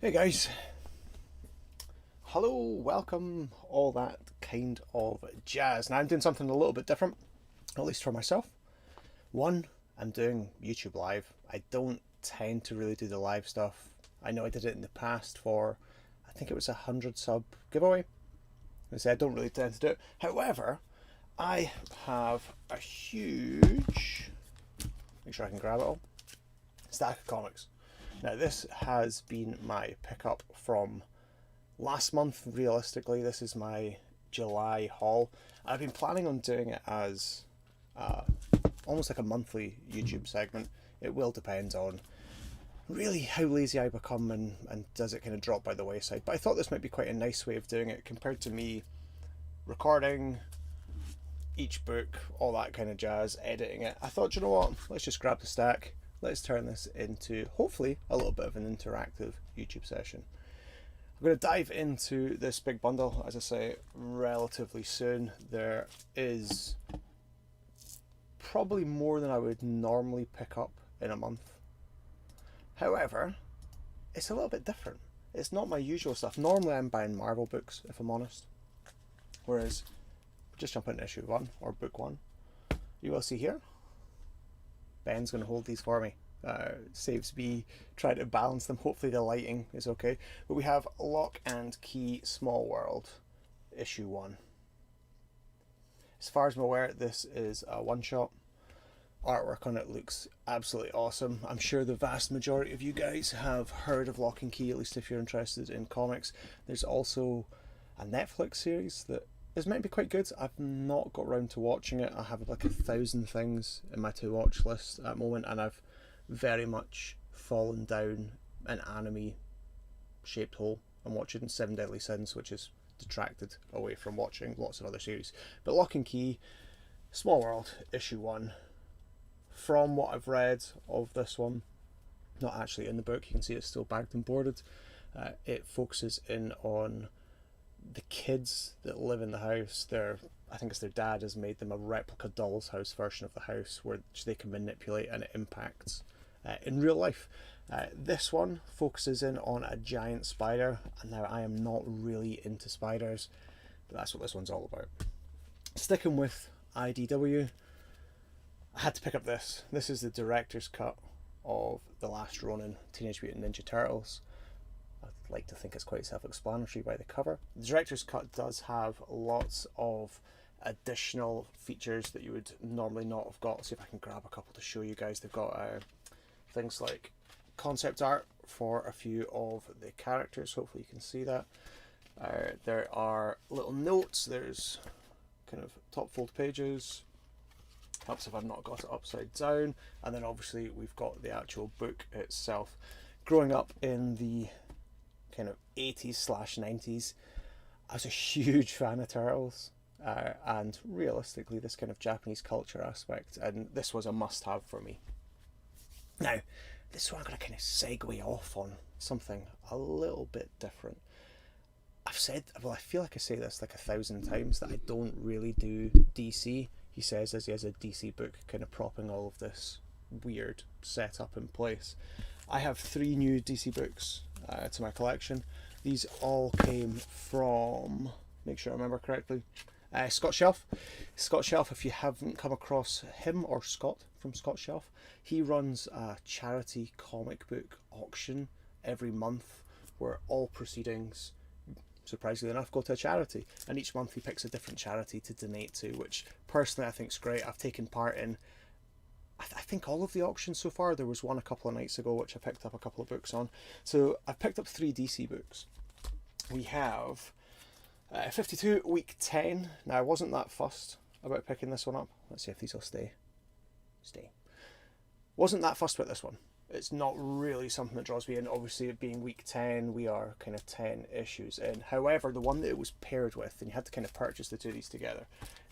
Hey guys, hello, welcome, all that kind of jazz. Now I'm doing something a little bit different, at least for myself. One, I'm doing YouTube Live. I don't tend to really do the live stuff. I know I did it in the past for, I think it was 100 sub giveaway. I say I don't really tend to do it. However, I have a huge, make sure I can grab it all, stack of comics. Now this has been my pickup from last month. Realistically, this is my July haul. I've been planning on doing it as almost like a monthly YouTube segment. It will depend on really how lazy I become and does it kind of drop by the wayside. But I thought this might be quite a nice way of doing it compared to me recording each book, all that kind of jazz, editing it. I thought, you know what, let's just grab the stack. Let's turn this into hopefully a little bit of an interactive YouTube session. I'm going to dive into this big bundle, as I say, relatively soon. There is probably more than I would normally pick up in a month. However, it's a little bit different. It's not my usual stuff. Normally I'm buying Marvel books, if I'm honest. Whereas, just jump into issue 1 or book 1. You will see here, Ben's going to hold these for me. Saves me trying to balance them. Hopefully the lighting is okay. But we have Lock and Key Small World, issue 1. As far as I'm aware, this is a one-shot. Artwork on it looks absolutely awesome. I'm sure the vast majority of you guys have heard of Lock and Key, at least if you're interested in comics. There's also a Netflix series that is meant to be quite good. I've not got around to watching it. I have like 1,000 things in my to watch list at the moment, and I've very much fallen down an anime shaped hole. I'm watching Seven Deadly Sins, which is detracted away from watching lots of other series. But Lock and Key, Small World, issue 1. From what I've read of this one, not actually in the book, you can see it's still bagged and boarded. It focuses in on the kids that live in the house. I think it's their dad has made them a replica doll's house version of the house which they can manipulate, and it impacts in real life. This one focuses in on a giant spider, and now I am not really into spiders, but that's what this one's all about. Sticking with IDW, I had to pick up this. This is the director's cut of The Last Ronin, Teenage Mutant Ninja Turtles. I'd like to think it's quite self-explanatory by the cover. The director's cut does have lots of additional features that you would normally not have got. Let's see if I can grab a couple to show you guys. They've got things like concept art for a few of the characters. Hopefully you can see that. There are little notes. There's kind of top fold pages. Helps if I've not got it upside down. And then obviously we've got the actual book itself. Growing up in the kind of 80s/90s, I was a huge fan of Turtles, and realistically this kind of Japanese culture aspect, and this was a must-have for me. Now, this is where I'm going to kind of segue off on something a little bit different. I've said, well, I feel like I say this like 1,000 times, that I don't really do DC. He says as he has a DC book kind of propping all of this weird setup in place. I have 3 new DC books to my collection. These all came from, make sure I remember correctly, Scott Shelf. Scott Shelf, if you haven't come across him, or Scott from Scott Shelf, he runs a charity comic book auction every month where all proceedings, surprisingly enough, go to a charity, and each month he picks a different charity to donate to, which personally I think is great. I've taken part in I think all of the auctions so far. There was one a couple of nights ago which I picked up a couple of books on. So I've picked up 3 DC books. We have 52 week 10. Now I wasn't that fussed about picking this one up. Let's see if these will stay. Wasn't that fussed about this one. It's not really something that draws me in. Obviously it being week 10, we are kind of 10 issues in. However, the one that it was paired with, and you had to kind of purchase the 2 of these together,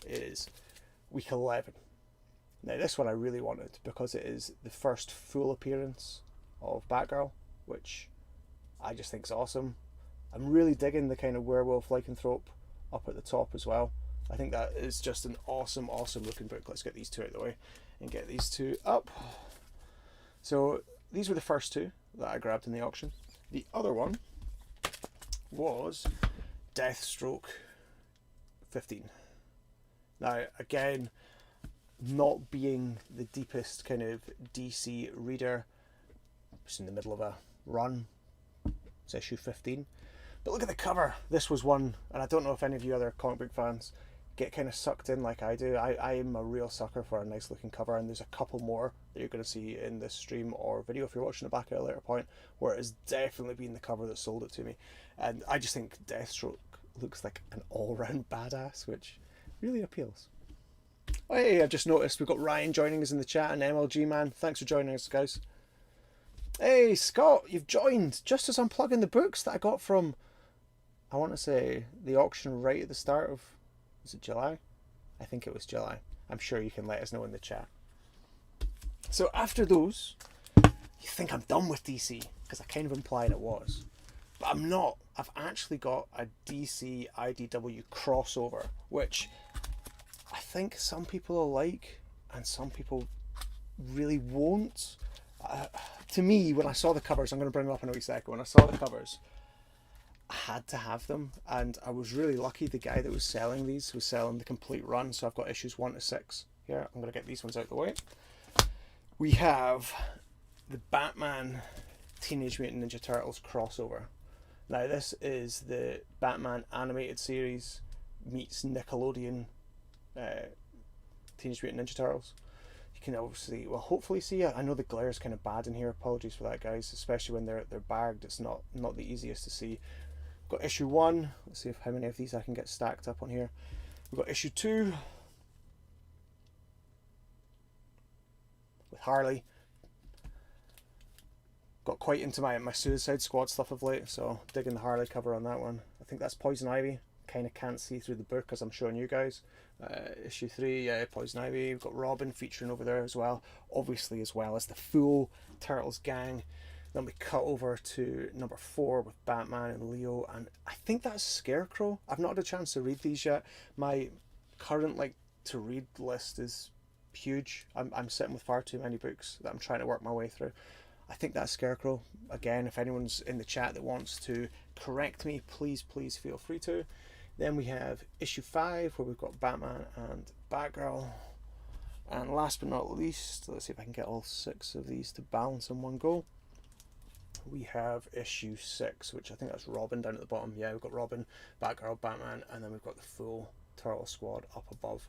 is week 11. Now this one I really wanted because it is the first full appearance of Batgirl, which I just think is awesome. I'm really digging the kind of werewolf lycanthrope up at the top as well. I think that is just an awesome looking book. Let's get these 2 out of the way and get these 2 up. So these were the first 2 that I grabbed in the auction. The other one was Deathstroke 15. Now, again, not being the deepest kind of DC reader, just in the middle of a run, it's issue 15. But look at the cover. This was one, and I don't know if any of you other comic book fans get kind of sucked in like I do. I am a real sucker for a nice looking cover, and there's a couple more that you're going to see in this stream or video if you're watching it back at a later point, where it has definitely been the cover that sold it to me. And I just think Deathstroke looks like an all-round badass, which really appeals. Oh, hey, I've just noticed we've got Ryan joining us in the chat, and MLG Man. Thanks for joining us, guys. Hey, Scott, you've joined just as I'm plugging the books that I got from, I want to say, the auction right at the start of, was it July? I think it was July. I'm sure you can let us know in the chat. So after those, you think I'm done with DC, because I kind of implied it was. But I'm not. I've actually got a DC IDW crossover, which I think some people will like and some people really won't. To me, when I saw the covers, I'm going to bring them up in a wee second. When I saw the covers, I had to have them, and I was really lucky. The guy that was selling these was selling the complete run, so I've got issues 1 to 6 here. I'm going to get these ones out of the way. We have the Batman Teenage Mutant Ninja Turtles crossover. Now this is the Batman animated series meets Nickelodeon Teenage Mutant Ninja Turtles. You can obviously, well, hopefully see it. I know the glare is kind of bad in here. Apologies for that, guys. Especially when they're bagged, it's not the easiest to see. We've got issue 1. Let's see how many of these I can get stacked up on here. We've got issue 2 with Harley. Got quite into my Suicide Squad stuff of late, so digging the Harley cover on that one. I think that's Poison Ivy. Kind of can't see through the book as I'm showing you guys. Issue 3, yeah, Poison Ivy. We've got Robin featuring over there as well, obviously, as well as the full Turtles gang. Then we cut over to number 4 with Batman and Leo, and I think that's Scarecrow. I've not had a chance to read these yet. My current to read list is huge. I'm sitting with far too many books that I'm trying to work my way through. I think that's Scarecrow. Again, if anyone's in the chat that wants to correct me, please feel free to. Then we have issue 5 where we've got Batman and Batgirl. And last but not least, let's see if I can get all 6 of these to balance in one go. We have issue 6, which I think that's Robin down at the bottom. Yeah, we've got Robin, Batgirl, Batman, and then we've got the full Turtle Squad up above.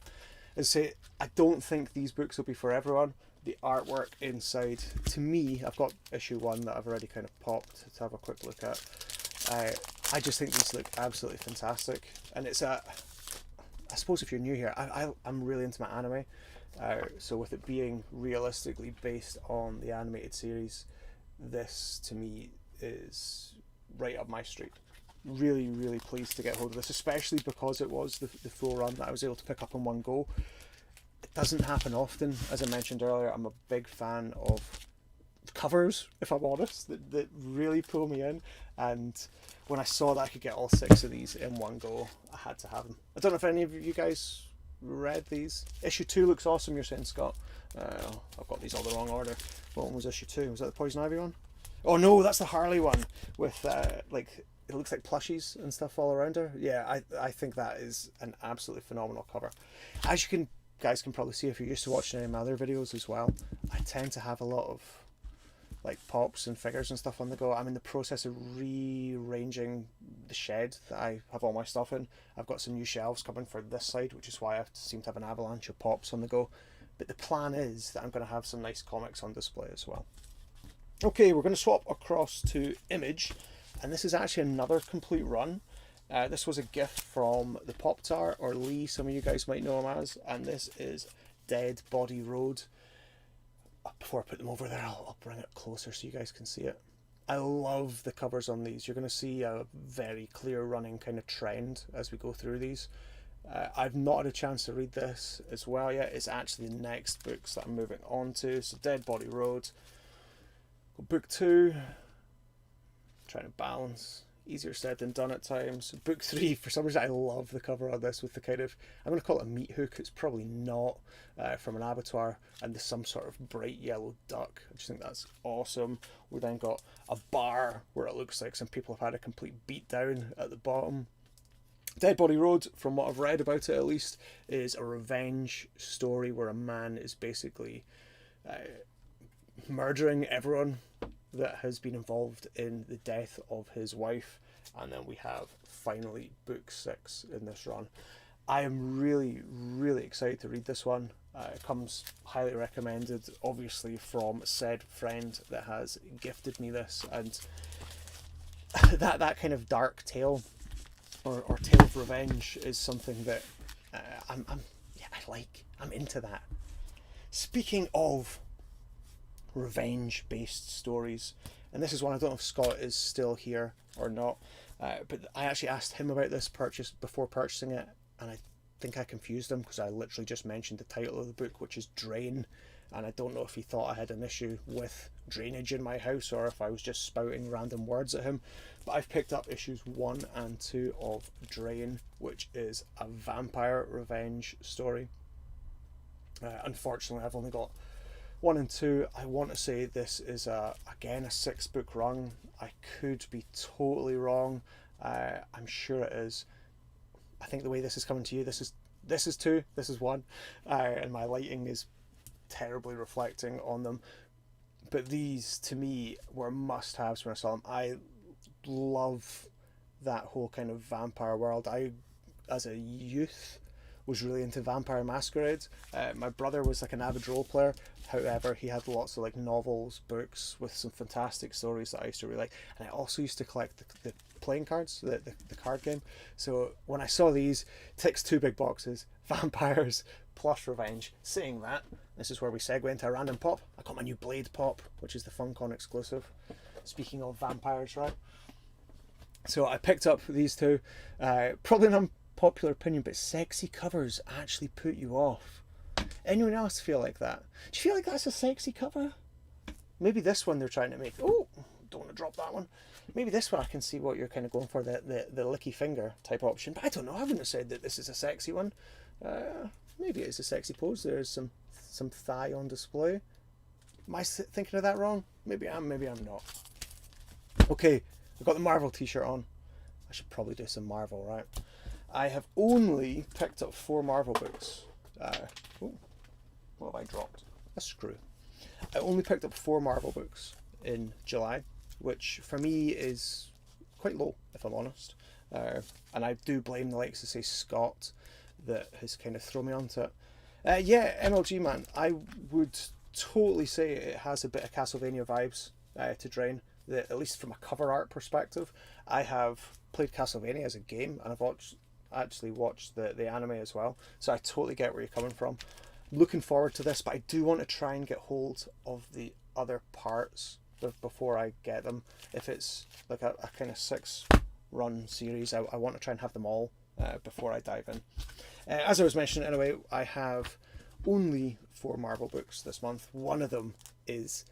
As I say, I don't think these books will be for everyone. The artwork inside, to me, I've got issue 1 that I've already kind of popped to have a quick look at. I just think these look absolutely fantastic, and it's I suppose if you're new here, I'm really into my anime, so with it being realistically based on the animated series, this to me is right up my street. Really pleased to get hold of this, especially because it was the full run that I was able to pick up in one go. It doesn't happen often. As I mentioned earlier, I'm a big fan of covers, if I'm honest, that really pull me in, and when I saw that I could get all 6 of these in one go, I had to have them. I don't know if any of you guys read these. Issue 2 looks awesome, you're saying, Scott. I've got these all the wrong order. What one was issue 2? Was that the Poison Ivy one? Oh no, that's the Harley one with it looks like plushies and stuff all around her. Yeah, I think that is an absolutely phenomenal cover. As you guys can probably see if you're used to watching any of my other videos as well, I tend to have a lot of pops and figures and stuff on the go. I'm in the process of rearranging the shed that I have all my stuff in. I've got some new shelves coming for this side, which is why I seem to have an avalanche of pops on the go. But the plan is that I'm going to have some nice comics on display as well. Okay, we're going to swap across to Image, and this is actually another complete run. This was a gift from the Pop-Tart, or Lee, some of you guys might know him as, and this is Dead Body Road. Before I put them over there, I'll bring it closer so you guys can see it. I love the covers on these. You're going to see a very clear running kind of trend as we go through these. I've not had a chance to read this as well yet. It's actually the next books that I'm moving on to. So Dead Body Road. Book 2. Trying to balance. easier said than done at times. Book 3, for some reason I love the cover on this with the kind of, I'm going to call it a meat hook, it's probably not, from an abattoir, and there's some sort of bright yellow duck. I just think that's awesome. We then got a bar where it looks like some people have had a complete beat down at the bottom. Dead Body Road, from what I've read about it at least, is a revenge story where a man is basically murdering everyone that has been involved in the death of his wife. And then we have finally book 6 in this run. I am really, really excited to read this one. It comes highly recommended, obviously, from said friend that has gifted me this, and that kind of dark tale or tale of revenge is something that I like. I'm into that. Speaking of revenge-based stories, and this is one, I don't know if Scott is still here or not, but I actually asked him about this purchase before purchasing it, and I think I confused him because I literally just mentioned the title of the book, which is Drain, and I don't know if he thought I had an issue with drainage in my house or if I was just spouting random words at him. But I've picked up issues 1 and 2 of Drain, which is a vampire revenge story. Unfortunately, I've only got 1 and 2. I want to say this is again a 6-book run. I could be totally wrong. I'm sure it is. I think the way this is coming to you, this is 2, this is 1, and my lighting is terribly reflecting on them. But these, to me, were must-haves when I saw them. I love that whole kind of vampire world. I, as a youth, was really into Vampire Masquerade. My brother was like an avid role player. However, he had lots of like novels, books with some fantastic stories that I used to really like. And I also used to collect the playing cards, the card game. So when I saw these, ticks 2 big boxes, vampires plus revenge. Saying that, this is where we segue into a random pop. I got my new Blade pop, which is the FunCon exclusive. Speaking of vampires, right? So I picked up these 2. Probably an unpopular opinion, but sexy covers actually put you off. Anyone else feel like that? Do you feel like that's a sexy cover? Maybe this one they're trying to make. Oh, don't want to drop that one. Maybe this one I can see what you're kind of going for, the licky finger type option. But I don't know. I wouldn't have said that this is a sexy one. Maybe it's a sexy pose. There's some thigh on display. Am I thinking of that wrong? Maybe I'm not. Okay, I've got the Marvel t-shirt on. I should probably do some Marvel, right? I have only picked up 4 Marvel books. What have I dropped? A screw. I only picked up 4 Marvel books in July, which for me is quite low, if I'm honest. And I do blame the likes of, say, Scott, that has kind of thrown me onto it. Yeah, MLG, man, I would totally say it has a bit of Castlevania vibes to Drain, at least from a cover art perspective. I have played Castlevania as a game, and I've actually watched the anime as well, so I totally get where you're coming from. Looking forward to this, but I do want to try and get hold of the other parts before I get them. If it's like a kind of 6-run series, I want to try and have them all before I dive in. As I was mentioning, anyway, I have only 4 Marvel books this month. One of them is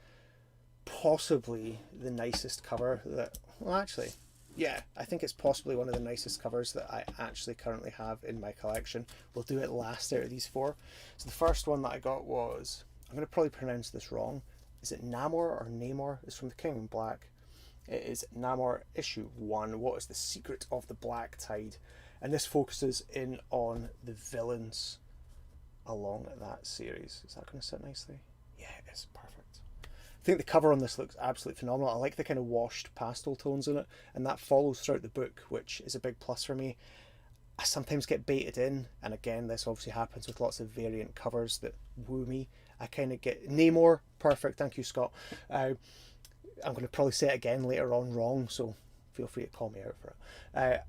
possibly the nicest cover that, well, actually, yeah, I think it's possibly one of the nicest covers that I actually currently have in my collection. We'll do it last out of these 4. So the first one that I got was, I'm going to probably pronounce this wrong. Is it Namor or Namor? It's from the King in Black. It is Namor issue 1. What is the secret of the Black Tide? And this focuses in on the villains along that series. Is that going to sit nicely? Yeah, it is. Perfect. I think the cover on this looks absolutely phenomenal. I like the kind of washed pastel tones in it, and that follows throughout the book, which is a big plus for me. I sometimes get baited in, and again, this obviously happens with lots of variant covers that woo me. I kind of get Namor, perfect, thank you, Scott. I'm going to probably say it again later on wrong, so feel free to call me out for it.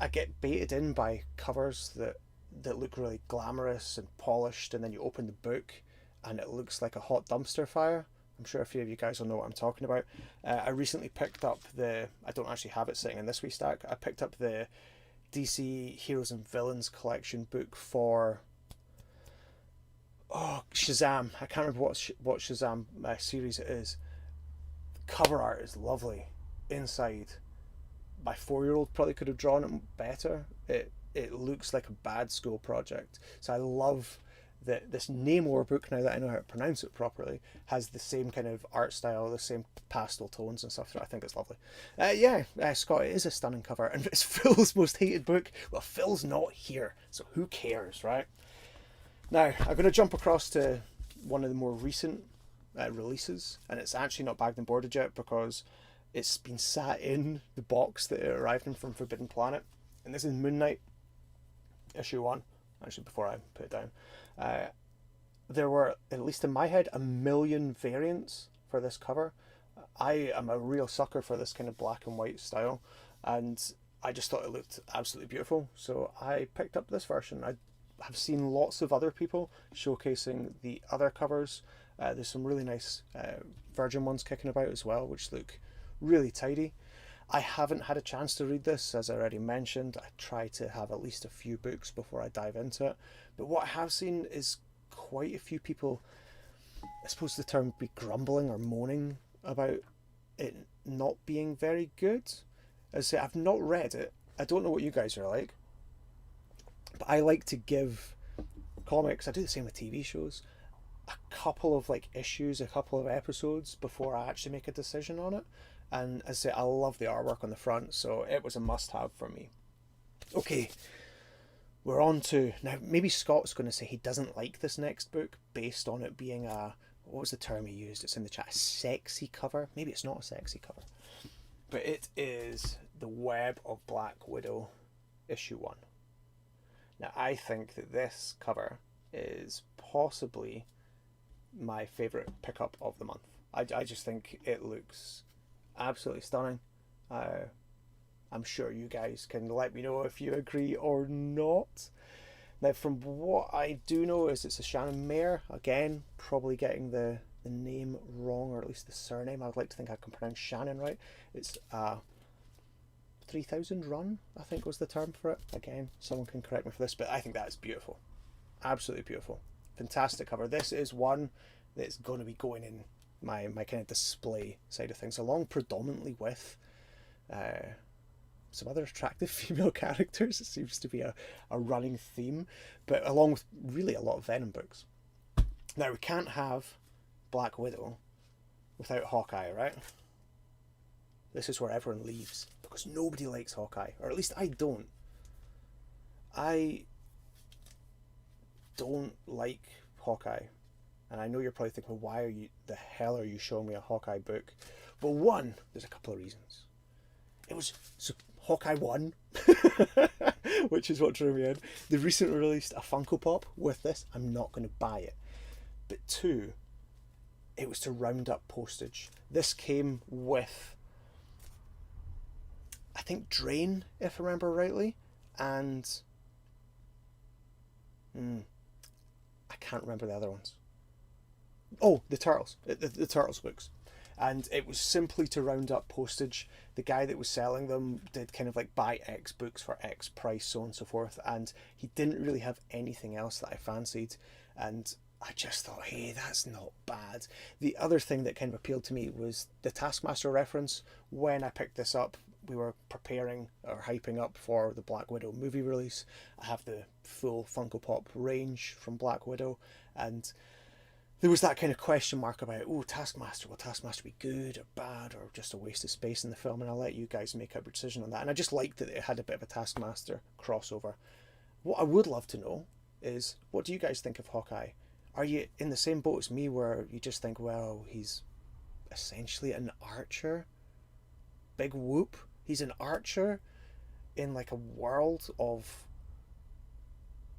I get baited in by covers that look really glamorous and polished, and then you open the book and it looks like a hot dumpster fire. I'm sure a few of you guys will know what I'm talking about. I recently picked up I don't actually have it sitting in this wee stack, I picked up the DC Heroes and Villains collection book for Shazam. I can't remember what Shazam series it is. The cover art is lovely. Inside, my 4-year-old probably could have drawn it better. It looks like a bad school project. So I love that this Namor book, now that I know how to pronounce it properly, has the same kind of art style, the same pastel tones and stuff. So I think it's lovely. Scott, it is a stunning cover, and it's Phil's most hated book. Well, Phil's not here, so who cares, right? Now, I'm going to jump across to one of the more recent releases, and it's actually not bagged and boarded yet because it's been sat in the box that it arrived in from Forbidden Planet. And this is Moon Knight, issue 1. Actually, before I put it down. There were, at least in my head, 1 million variants for this cover. I am a real sucker for this kind of black and white style, and I just thought it looked absolutely beautiful. So I picked up this version. I have seen lots of other people showcasing the other covers. There's some really nice Virgin ones kicking about as well, which look really tidy. I haven't had a chance to read this, as I already mentioned. I try to have at least a few books before I dive into it. But what I have seen is quite a few people, I suppose the term would be grumbling or moaning about it not being very good. As I say, I've not read it. I don't know what you guys are like. But I like to give comics, I do the same with TV shows, a couple of issues, a couple of episodes before I actually make a decision on it. And as I say, I love the artwork on the front, so it was a must-have for me. Okay, we're on to... Now, maybe Scott's going to say he doesn't like this next book based on it being a... What was the term he used? It's in the chat. A sexy cover? Maybe it's not a sexy cover. But it is The Web of Black Widow, issue 1. Now, I think that this cover is possibly my favourite pickup of the month. I just think it looks absolutely stunning. I'm sure you guys can let me know if you agree or not. Now, from what I do know is it's a Shannon Mayer. Again, probably getting the name wrong, or at least the surname. I would like to think I can pronounce Shannon right. It's 3,000 run, I think was the term for it. Again, someone can correct me for this, but I think that is beautiful. Absolutely beautiful. Fantastic cover. This is one that's going to be going in my kind of display side of things, along predominantly with some other attractive female characters. It seems to be a running theme, but along with really a lot of Venom books. Now, we can't have Black Widow without Hawkeye, right? This is where everyone leaves, because nobody likes Hawkeye, or at least I don't. I don't like Hawkeye. And I know you're probably thinking, the hell are you showing me a Hawkeye book? But one, there's a couple of reasons. It was Hawkeye 1, which is what drew me in. They recently released a Funko Pop with this. I'm not going to buy it. But 2, it was to round up postage. This came with, I think, Drain, if I remember rightly, and I can't remember the other ones. Oh, the Turtles, the Turtles books. And it was simply to round up postage. The guy that was selling them did kind of buy X books for X price, so on and so forth. And he didn't really have anything else that I fancied. And I just thought, hey, that's not bad. The other thing that kind of appealed to me was the Taskmaster reference. When I picked this up, we were preparing or hyping up for the Black Widow movie release. I have the full Funko Pop range from Black Widow, and there was that kind of question mark about, Taskmaster, will Taskmaster be good or bad or just a waste of space in the film? And I'll let you guys make up your decision on that. And I just liked that it had a bit of a Taskmaster crossover. What I would love to know is, what do you guys think of Hawkeye? Are you in the same boat as me where you just think, well, he's essentially an archer? Big whoop. He's an archer in a world of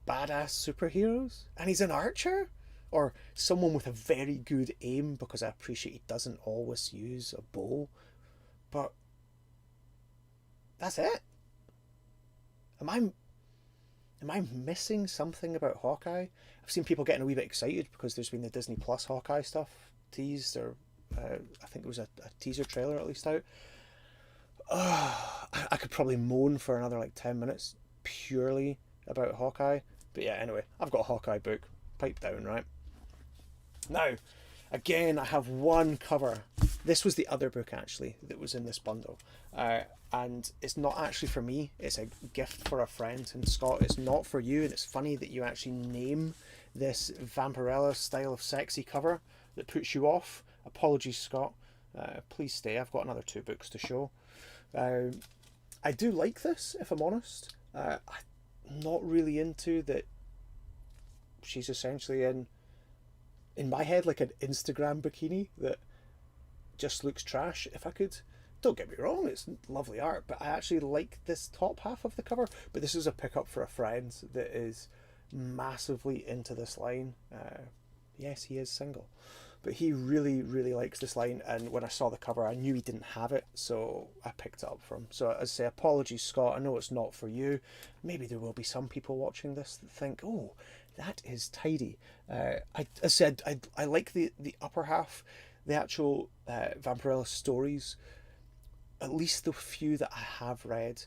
badass superheroes? And he's an archer? Or someone with a very good aim, because I appreciate he doesn't always use a bow. But that's it. Am I missing something about Hawkeye? I've seen people getting a wee bit excited because there's been the Disney Plus Hawkeye stuff teased, or I think there was a teaser trailer at least out. I could probably moan for another 10 minutes purely about Hawkeye. But yeah, anyway, I've got a Hawkeye book. Pipe down, right? Now, Again, I have one cover. This was the other book actually that was in this bundle, and it's not actually for me. It's a gift for a friend. And Scott, it's not for you. And it's funny that you actually name this Vampirella style of sexy cover that puts you off. Apologies, Scott. Please stay. I've got another 2 books to show. I do like this, if I'm honest. I'm not really into that. She's essentially in my head, like an Instagram bikini that just looks trash. If I could, don't get me wrong, it's lovely art, but I actually like this top half of the cover. But this is a pickup for a friend that is massively into this line. Yes, he is single, but he really, really likes this line. And when I saw the cover, I knew he didn't have it, so I picked it up for him. So as I say, apologies, Scott. I know it's not for you. Maybe there will be some people watching this that think, oh, that is tidy. I said I like the upper half. The actual Vampirella stories, at least the few that I have read,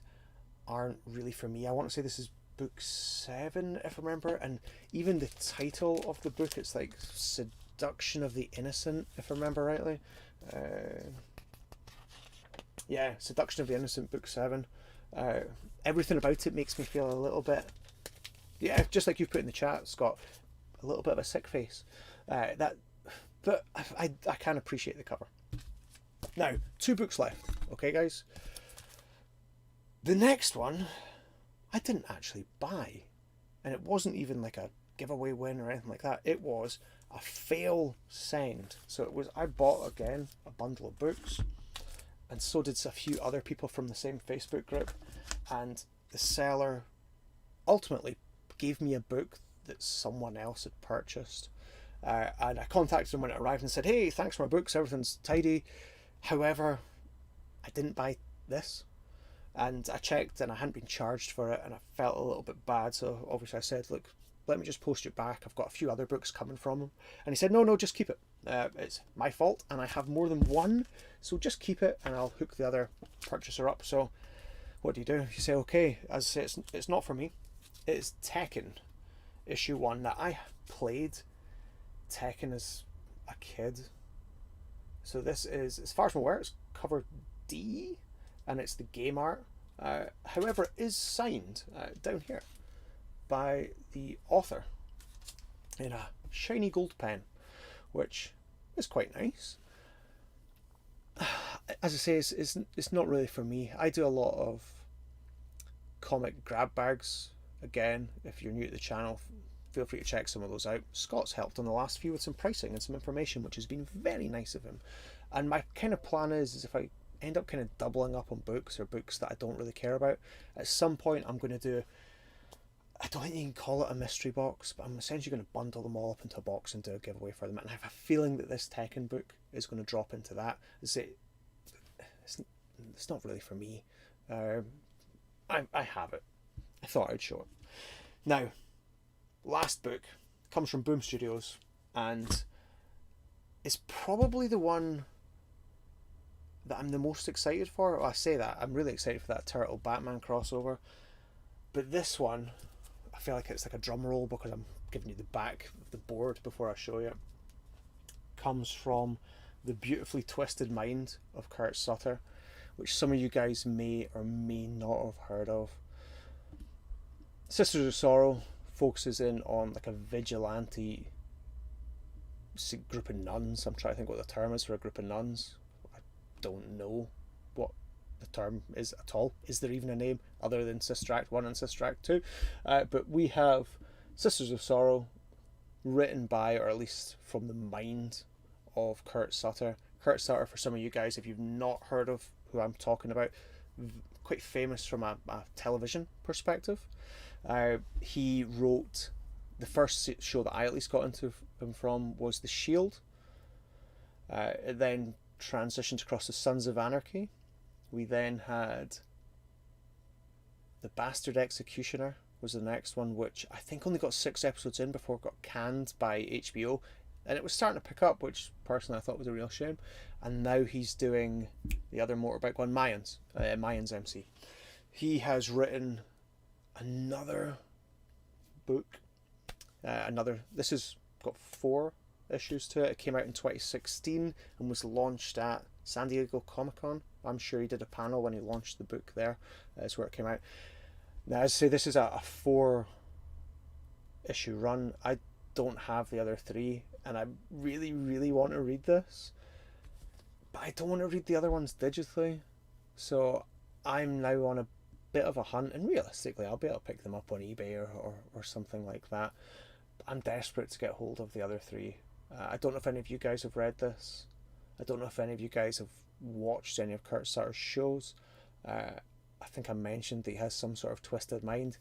aren't really for me. I want to say this is book 7, if I remember, and even the title of the book, it's like Seduction of the Innocent, if I remember rightly. Yeah, Seduction of the Innocent, book 7. Everything about it makes me feel a little bit, yeah, just like you put in the chat, Scott, a little bit of a sick face. But I can appreciate the cover. Now, 2 books left, okay, guys? The next one, I didn't actually buy, and it wasn't even like a giveaway win or anything like that. It was a fail send. So it was, I bought again a bundle of books, and so did a few other people from the same Facebook group, and the seller ultimately gave me a book that someone else had purchased. And I contacted him when it arrived and said, hey, thanks for my books, everything's tidy. However, I didn't buy this. And I checked and I hadn't been charged for it, and I felt a little bit bad. So obviously I said, look, let me just post it back. I've got a few other books coming from him. And he said, no, just keep it. It's my fault and I have more than one. So just keep it and I'll hook the other purchaser up. So what do? You say, okay, as I say, it's not for me. It's Tekken issue 1 that I played Tekken as a kid. So this is, as far as I'm aware, it's cover D, and it's the game art. However, it is signed down here by the author in a shiny gold pen, which is quite nice. As I say, it's not really for me. I do a lot of comic grab bags. Again, if you're new to the channel, feel free to check some of those out. Scott's helped on the last few with some pricing and some information, which has been very nice of him. And my kind of plan is if I end up kind of doubling up on books or books that I don't really care about, at some point I'm going to do, I don't think you can call it a mystery box, but I'm essentially going to bundle them all up into a box and do a giveaway for them. And I have a feeling that this Tekken book is going to drop into that. It's not really for me. I have it. I thought I'd show it. Now, last book comes from Boom Studios, and it's probably the one that I'm the most excited for. Well, I say that, I'm really excited for that Turtle Batman crossover. But this one, I feel like it's like a drum roll because I'm giving you the back of the board before I show you. Comes from the beautifully twisted mind of Kurt Sutter, which some of you guys may or may not have heard of. Sisters of Sorrow focuses in on like a vigilante group of nuns. I'm trying to think what the term is for a group of nuns. I don't know what the term is at all. Is there even a name other than Sister Act 1 and Sister Act 2? But we have Sisters of Sorrow, written by, or at least from the mind of Kurt Sutter. Kurt Sutter, for some of you guys, if you've not heard of who I'm talking about, quite famous from a television perspective. He wrote, the first show that I at least got into him from was The Shield. It then transitioned across to Sons of Anarchy. We then had The Bastard Executioner was the next one, which I think only got 6 episodes in before it got canned by HBO. And it was starting to pick up, which personally I thought was a real shame. And now he's doing the other motorbike one, Mayans MC. He has written another book. This has got 4 issues to it. It came out in 2016 and was launched at San Diego Comic Con. I'm sure he did a panel when he launched the book there. That's where it came out. Now, as I say, this is a 4-issue run. I don't have the other 3, and I really want to read this, but I don't want to read the other ones digitally. So I'm now on a bit of a hunt, and realistically I'll be able to pick them up on eBay or something like that. I'm desperate to get hold of the other 3. I don't know if any of you guys have read this. I don't know if any of you guys have watched any of Kurt Sutter's shows. I think I mentioned that he has some sort of twisted mind.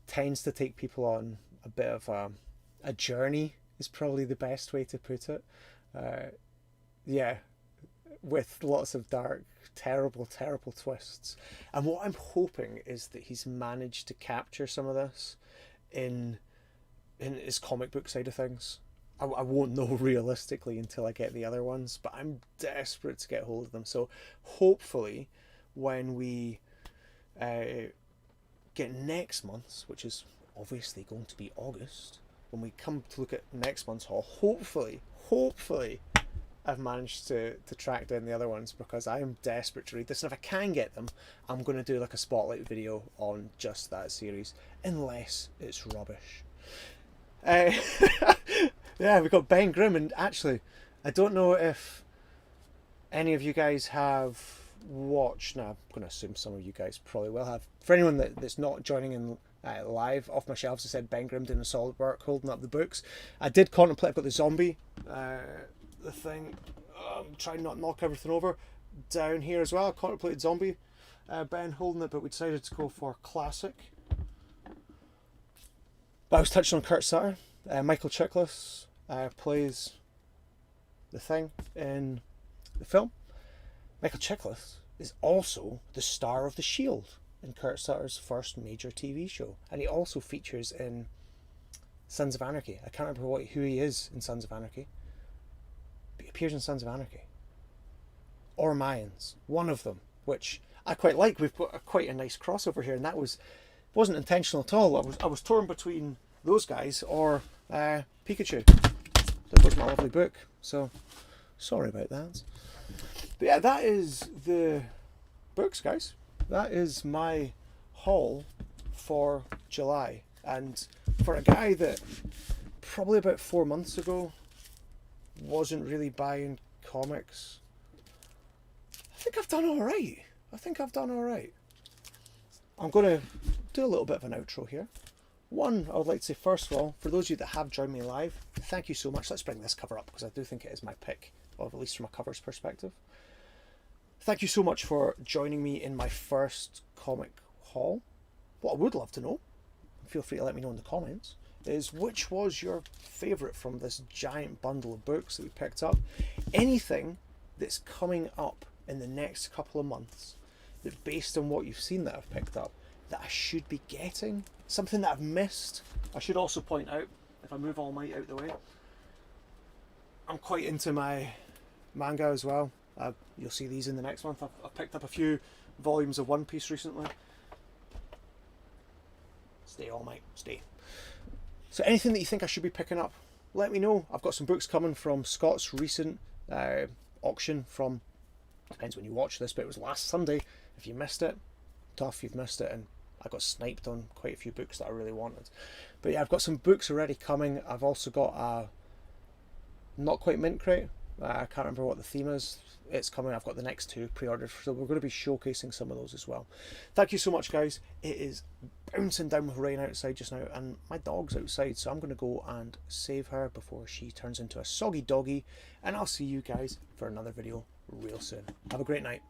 Tends to take people on a bit of a journey, is probably the best way to put it. Yeah, with lots of dark, terrible twists. And what I'm hoping is that he's managed to capture some of this in his comic book side of things. I won't know realistically until I get the other ones, but I'm desperate to get hold of them. So hopefully when we get next month's, which is obviously going to be August, when we come to look at next month's haul, hopefully I've managed to track down the other ones, because I am desperate to read this, and if I can get them, I'm going to do like a spotlight video on just that series, unless it's rubbish. Yeah, we've got Ben Grimm, and actually I don't know if any of you guys have watched. Now I'm going to assume some of you guys probably will have. For anyone that's not joining in live, off my shelves I said Ben Grimm doing solid work holding up the books. I did contemplate. I've got the zombie, the thing, trying not to knock everything over down here as well. I contemplated zombie, Ben holding it, but we decided to go for classic. But I was touching on Kurt Sutter. Michael Chiklis plays the Thing in the film. Michael Chiklis is also the star of The Shield in Kurt Sutter's first major TV show, and he also features in Sons of Anarchy. I can't remember who he is in Sons of Anarchy, but he appears in Sons of Anarchy or Mayans, one of them, which I quite like. We've got quite a nice crossover here, and wasn't intentional at all. I was torn between those guys or Pikachu. That was my lovely book, so sorry about that. But yeah, that is the books, guys. That is my haul for July. And for a guy that probably about 4 months ago wasn't really buying comics, I think I've done alright. I'm going to do a little bit of an outro here. One, I would like to say, first of all, for those of you that have joined me live, thank you so much. Let's bring this cover up, because I do think it is my pick, or at least from a covers perspective. Thank you so much for joining me in my first comic haul. What I would love to know, feel free to let me know in the comments, is which was your favourite from this giant bundle of books that we picked up. Anything that's coming up in the next couple of months that, based on what you've seen that I've picked up, that I should be getting, something that I've missed. I should also point out, if I move All Might out the way, I'm quite into my manga as well. You'll see these in the next month. I've picked up a few volumes of One Piece recently. Stay, All Might, stay. So anything that you think I should be picking up, let me know. I've got some books coming from Scott's recent auction from, depends when you watch this, but it was last Sunday. If you missed it, tough, you've missed it, and I got sniped on quite a few books that I really wanted. But yeah, I've got some books already coming. I've also got a not quite mint crate. I can't remember what the theme is. It's coming. I've got the next 2 pre-ordered, so we're going to be showcasing some of those as well. Thank you so much, guys. It is bouncing down with rain outside just now, and my dog's outside, so I'm going to go and save her before she turns into a soggy doggy, and I'll see you guys for another video real soon. Have a great night.